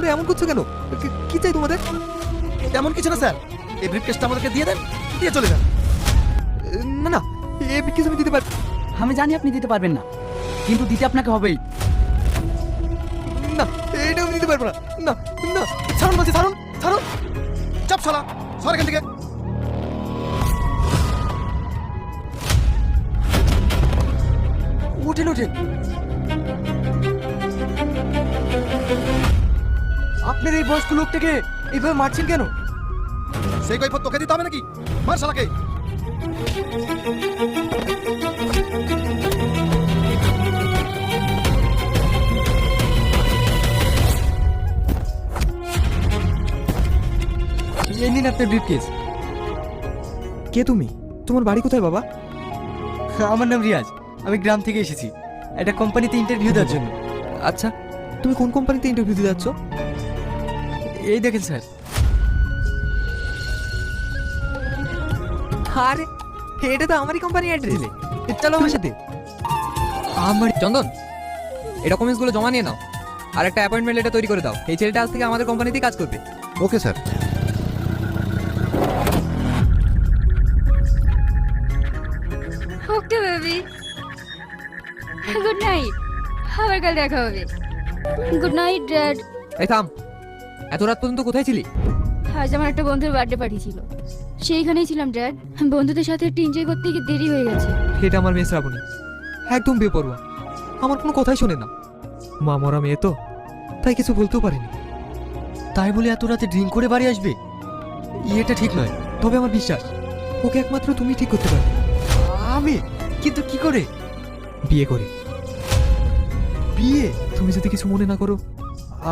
তোমরা এমন করছো কেন? কি চাই তোমাদের? তেমন কিছু না স্যার, এই ব্রিফকেসটা আমাদেরকে দিয়ে দেন, দিয়ে চলে যান। না না, এই কিছু আমি দিতে পারবো আমি জানি আপনি দিতে পারবেন না, কিন্তু দিতে আপনাকে হবেই। না, এটা আমি দিতে পারবো না। না না, ছাড়ুন বলছি, ছাড়ুন ছাড়ুন, চাপ শালা, সর এখান থেকে। ওঠেন ওঠেন। আপনার এই বয়স্ক লোকটাকে এইভাবে মারছেন কেন? সেই কৈফত তোকে দিতে হবে নাকি? মার শালাকে। এই নিন আপনার ব্রিফকেস। কে তুমি? তোমার বাড়ি কোথায় বাবা? আমার নাম রিয়াজ, আমি গ্রাম থেকে এসেছি একটা কোম্পানিতে ইন্টারভিউ দেওয়ার জন্য। আচ্ছা, তুমি কোন কোম্পানিতে ইন্টারভিউ দিতে যাচ্ছ? এই দেখেন স্যার। আরে এটা তো আমারই কোম্পানি অ্যাড্রেস। চলো আমার সাথে। আমার চন্দন, এই ডকুমেন্টসগুলো জমা নিয়ে নাও আর একটা অ্যাপয়েন্টমেন্ট লেটার তৈরি করে দাও। এই ছেলেটা আজ থেকে আমাদের কোম্পানিতেই কাজ করবে। Okay sir. Okay baby, good night, আবার কাল দেখা হবে। Good night dad. এই থাম, এত রাত পর্যন্ত কোথায় ছিলি? আজ আমার একটা বন্ধুর বার্থডে পার্টি ছিল, সেইখানেই ছিলাম ড্যাড। বন্ধুদের সাথে একটু এনজয় করতে গিয়ে দেরি হয়ে গেছে। এটা আমার মেয়ে শ্রাবণী, একদম বেপরোয়া, আমার কোনো কথাই শোনে না। মা মরা মেয়ে তো, তাই কিছু বলতেও পারেনি। তাই বলে এত রাতে ড্রিঙ্ক করে বাড়ি আসবে? এটা ঠিক নয়। তবে আমার বিশ্বাস ওকে একমাত্র তুমি ঠিক করতে পারবে। আমি? কিন্তু কি করে? বিয়ে করে। বিয়ে? তুমি যদি কিছু মনে না করো,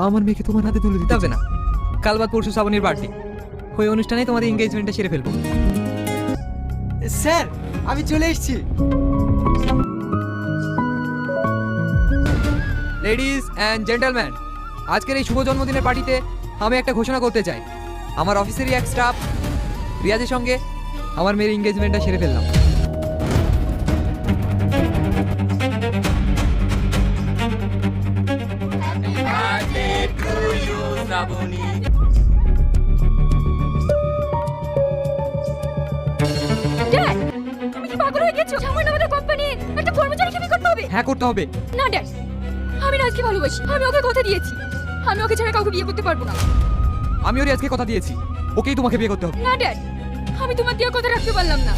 আমার মেয়েকে তোমার হাতে তুলে দিতে হবে না, কাল বাদ পরশু শ্রাবণীর বার্থডে, ওই অনুষ্ঠানে তোমাদের এঙ্গেজমেন্টটা সেরে ফেলবো। স্যার, আমি চলে এসেছি। লেডিজ অ্যান্ড জেন্টলম্যান, আজকের এই শুভ জন্মদিনের পার্টিতে আমি একটা ঘোষণা করতে চাই। আমার অফিসেরই এক স্টাফ রিয়াজের সঙ্গে আমার মেয়ের এঙ্গেজমেন্টটা সেরে ফেললাম। ড্যাড, তুমি কি পাগল হয়ে গেছো? সামান্য আমাদের কোম্পানির একটা কর্মচারীকে বিয়ে করতে হবে? হ্যাঁ, করতে হবে। না ড্যাড, আমি রাজকে ভালোবাসি, আমি ওকে কথা দিয়েছি, আমি ওকে ছাড়া কাউকে বিয়ে করতে পারবো না। আমিও রিয়াজকে কথা দিয়েছি, ওকেই তোমাকে বিয়ে করতে হবে। না ড্যাড, আমি তোমার দেওয়া কথা রাখতে পারলাম না।